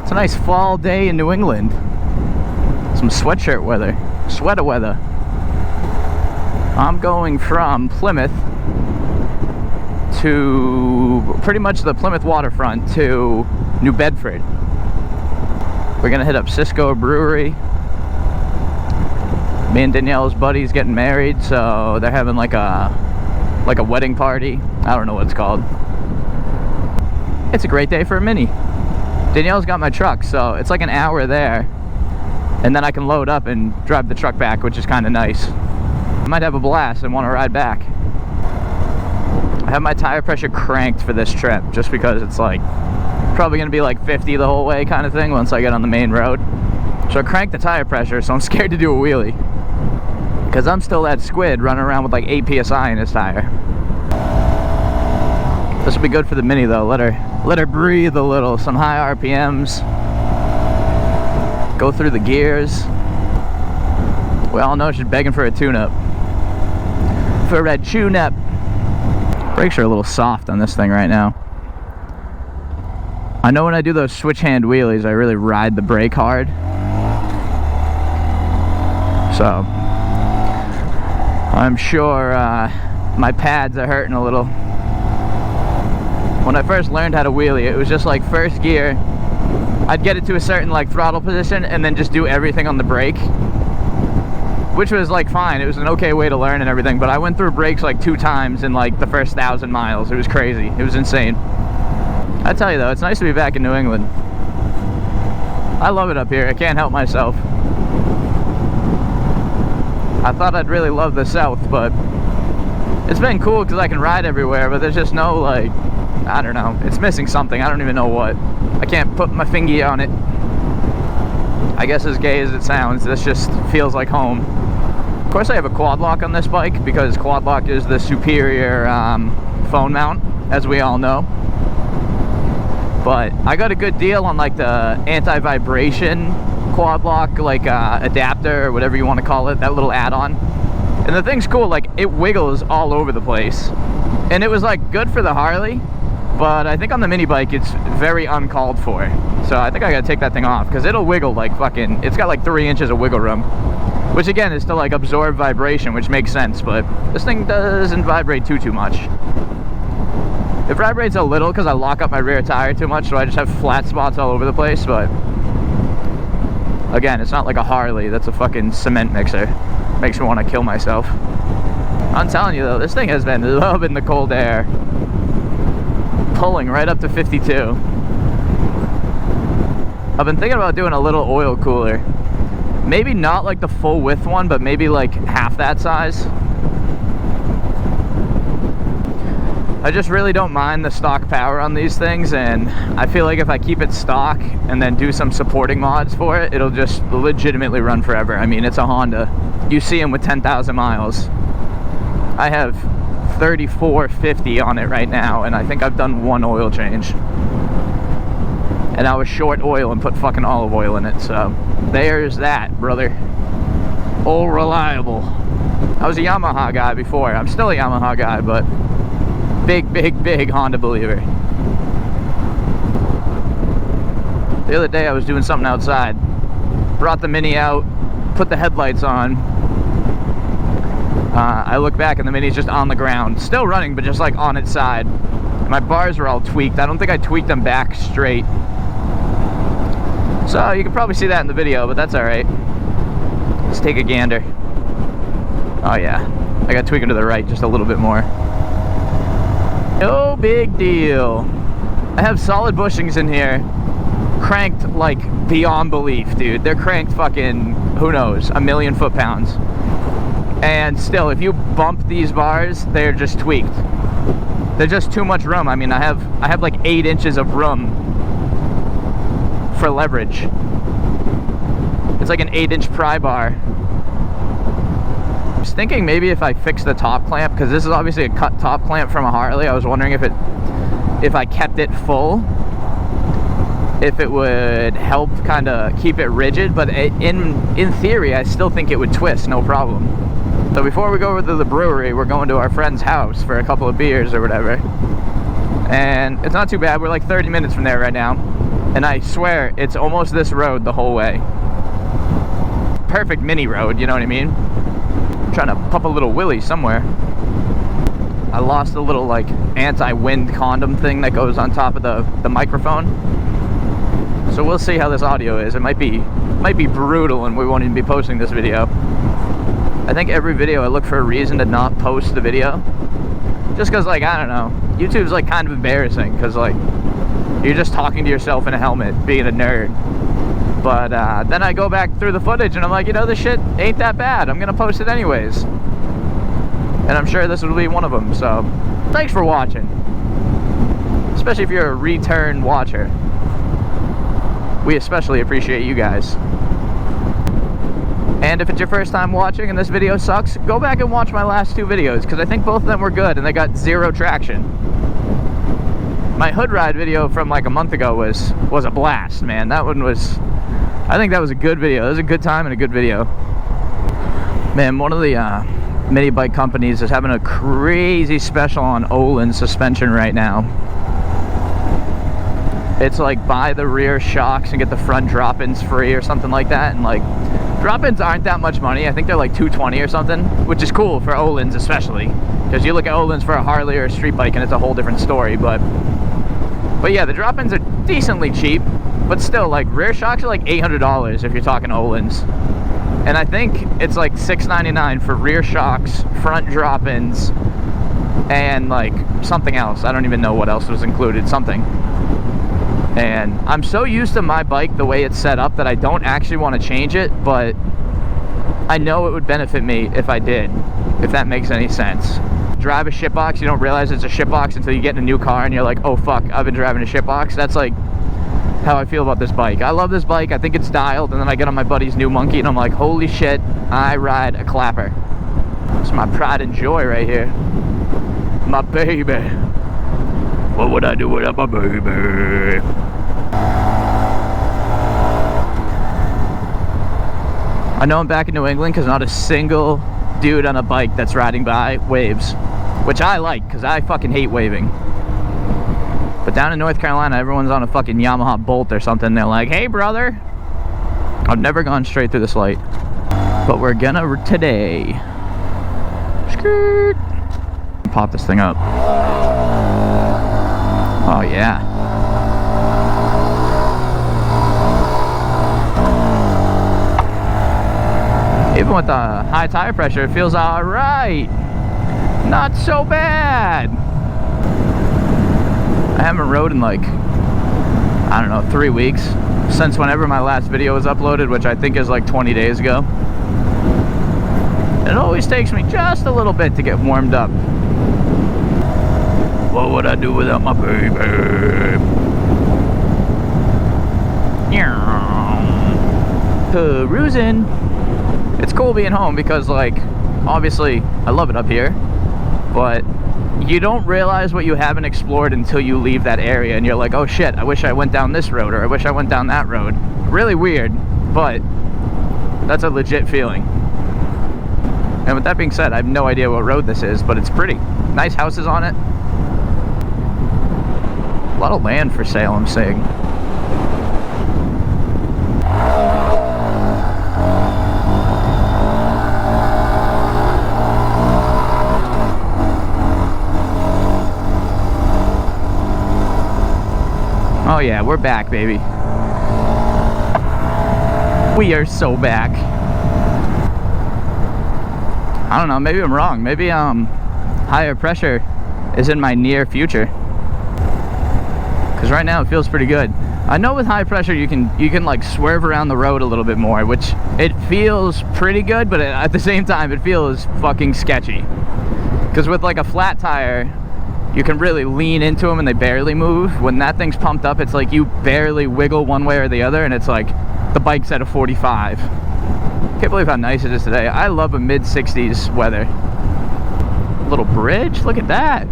It's a nice fall day in New England. Some sweatshirt weather, sweater weather. I'm going from Plymouth to pretty much the Plymouth waterfront to New Bedford. We're gonna hit up Cisco brewery. Me and Danielle's buddy's getting married, so they're having like a wedding party. I don't know what it's called. It's a great day for a Mini. Danielle's got my truck, so it's like an hour there, and then I can load up and drive the truck back, which is kind of nice. I might have a blast and want to ride back. I have my tire pressure cranked for this trip, just because it's like probably gonna be like 50 the whole way kind of thing once I get on the main road. So I cranked the tire pressure, so I'm scared to do a wheelie, because I'm still that squid running around with like 8 PSI in his tire. This will be good for the Mini though. Let her breathe a little. Some high RPMs. Go through the gears. We all know she's begging for a tune-up. For a tune-up. Brakes are a little soft on this thing right now. I know when I do those switch hand wheelies, I really ride the brake hard. So I'm sure my pads are hurting a little. When I first learned how to wheelie, it was just like first gear, I'd get it to a certain like throttle position and then just do everything on the brake, which was like fine. It was an okay way to learn and everything, but I went through brakes like 2 times in like the first 1,000 miles. It was crazy. It was insane. I tell you though, it's nice to be back in New England. I love it up here. I can't help myself. I thought I'd really love the South, but it's been cool because I can ride everywhere, but there's just no like, I don't know, it's missing something. I don't even know what. I can't put my finger on it. I guess as gay as it sounds, this just feels like home. Of course I have a quad lock on this bike because quad lock is the superior phone mount, as we all know. But I got a good deal on like the anti-vibration quad lock, like adapter or whatever you want to call it, that little add-on. And the thing's cool, like it wiggles all over the place. And it was like good for the Harley, but I think on the mini bike it's very uncalled for. So I think I gotta take that thing off because it'll wiggle like fucking, it's got like 3 inches of wiggle room, which again is to like absorb vibration, which makes sense, but this thing doesn't vibrate too much. It vibrates a little because I lock up my rear tire too much, so I just have flat spots all over the place, but again, it's not like a Harley that's a fucking cement mixer. Makes me want to kill myself. I'm telling you though, this thing has been loving the cold air. Pulling right up to 52. I've been thinking about doing a little oil cooler. Maybe not like the full width one, but maybe like half that size. I just really don't mind the stock power on these things, and I feel like if I keep it stock and then do some supporting mods for it, it'll just legitimately run forever. I mean, it's a Honda. You see them with 10,000 miles. I have 3450 on it right now, and I think I've done 1 oil change. And I was short oil and put fucking olive oil in it, so there's that, brother. All reliable. I was a Yamaha guy before. I'm still a Yamaha guy, but big Honda believer. The other day I was doing something outside, brought the Mini out, put the headlights on. I look back and the Mini's just on the ground, still running, but just like on its side. My bars were all tweaked. I don't think I tweaked them back straight, so you can probably see that in the video, but that's all right. Let's take a gander. Oh yeah, I got to tweak them to the right just a little bit more. No big deal. I have solid bushings in here, cranked like beyond belief, dude. They're cranked fucking, who knows, 1,000,000 foot-pounds. And still, if you bump these bars, they're just tweaked. There's just too much room. I mean, I have like 8 inches of room for leverage. It's like an 8-inch pry bar. I was thinking maybe if I fix the top clamp, because this is obviously a cut top clamp from a Harley. I was wondering if I kept it full, if it would help kind of keep it rigid, but in theory I still think it would twist no problem. So before we go over to the brewery, we're going to our friend's house for a couple of beers or whatever, and it's not too bad. We're like 30 minutes from there right now. And I swear, it's almost this road the whole way. Perfect mini road, you know what I mean? I'm trying to pop a little wheelie somewhere. I lost a little like anti-wind condom thing that goes on top of the microphone. So we'll see how this audio is. It might be brutal and we won't even be posting this video. I think every video I look for a reason to not post the video. Just because, like, I don't know, YouTube's like kind of embarrassing because like you're just talking to yourself in a helmet, being a nerd. But then I go back through the footage and I'm like, you know, this shit ain't that bad. I'm gonna post it anyways. And I'm sure this will be one of them. So thanks for watching, especially if you're a return watcher. We especially appreciate you guys. And if it's your first time watching and this video sucks, go back and watch my last 2 videos because I think both of them were good and they got 0 traction. My hood ride video from like a month ago was a blast, man. That one was, I think that was a good video. It was a good time and a good video. Man, one of the mini bike companies is having a crazy special on Olin suspension right now. It's like buy the rear shocks and get the front drop-ins free or something like that. And like drop-ins aren't that much money. I think they're like $220 or something, which is cool for Olins especially. Because you look at Olins for a Harley or a street bike and it's a whole different story. But yeah, the drop-ins are decently cheap. But still, like rear shocks are like $800 if you're talking Olins. And I think it's like $699 for rear shocks, front drop-ins, and like something else. I don't even know what else was included, something. And I'm so used to my bike the way it's set up that I don't actually want to change it, but I know it would benefit me if I did, if that makes any sense. Drive a shitbox, you don't realize it's a shitbox until you get in a new car and you're like, oh fuck, I've been driving a shitbox. That's like how I feel about this bike. I love this bike, I think it's dialed, and then I get on my buddy's new Monkey and I'm like, holy shit, I ride a clapper. It's my pride and joy right here. My baby. What would I do without my baby? I know I'm back in New England because not a single dude on a bike that's riding by waves, which I like because I fucking hate waving. But down in North Carolina, everyone's on a fucking Yamaha Bolt or something. They're like, hey brother. I've never gone straight through this light, but we're gonna today. Skirt. Pop this thing up. Oh yeah. Even with the high tire pressure, it feels alright. Not so bad. I haven't rode in like, I don't know, 3 weeks. Since whenever my last video was uploaded, which I think is like 20 days ago. It always takes me just a little bit to get warmed up. What would I do without my baby? Perusing. It's cool being home because, like, obviously I love it up here, but you don't realize what you haven't explored until you leave that area and you're like, oh shit, I wish I went down this road, or I wish I went down that road. Really weird, but that's a legit feeling. And with that being said, I have no idea what road this is, but it's pretty. Nice houses on it. A lot of land for sale, I'm saying. Oh yeah, we're back, baby. We are so back. I don't know, maybe I'm wrong. Maybe higher pressure is in my near future. Because right now it feels pretty good. I know with high pressure you can like swerve around the road a little bit more, which it feels pretty good, but at the same time it feels fucking sketchy. Because with like a flat tire, you can really lean into them and they barely move. When that thing's pumped up, it's like you barely wiggle one way or the other, and it's like the bike's at a 45. Can't believe how nice it is today. I love a mid-60s weather. Little bridge, look at that.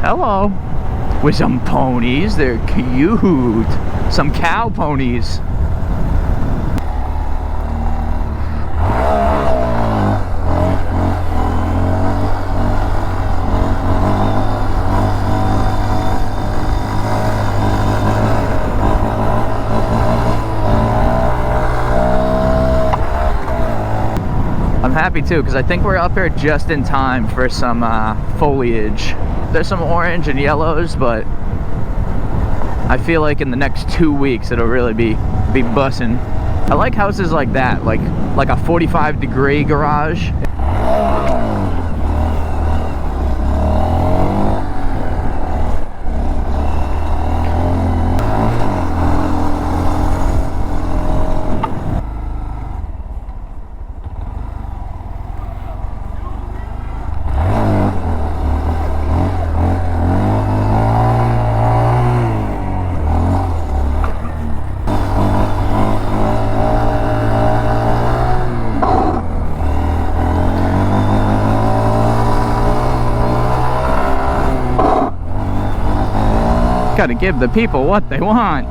Hello. With some ponies, they're cute. Some cow ponies. happy too, because I think we're up here just in time for some foliage. There's some orange and yellows, but I feel like in the next 2 weeks it'll really be bussin'. I like houses like that, like a 45-degree garage. Gotta give the people what they want.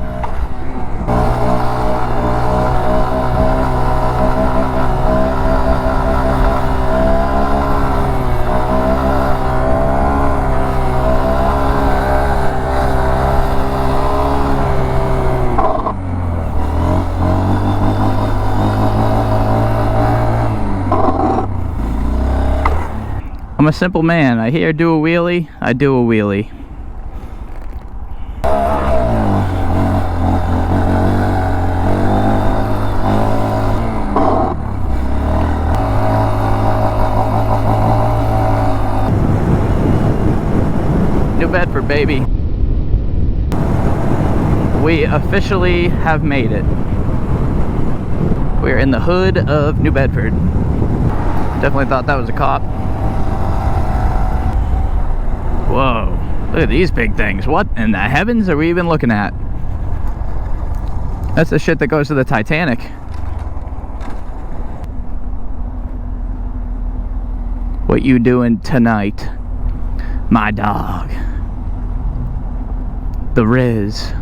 I'm a simple man. I hear do a wheelie, I do a wheelie. New Bedford, baby. We officially have made it. We're in the hood of New Bedford. Definitely thought that was a cop. Whoa, look at these big things. What in the heavens are we even looking at? That's the shit that goes to the Titanic. What you doing tonight, my dog? The Riz.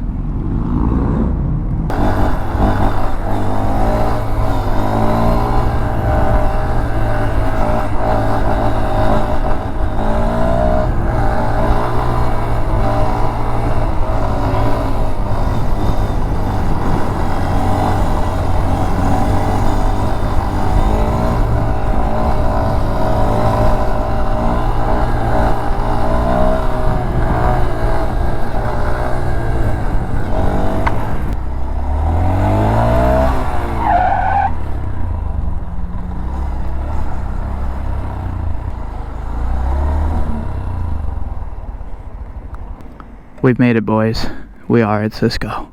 We've made it, boys. We are at Cisco.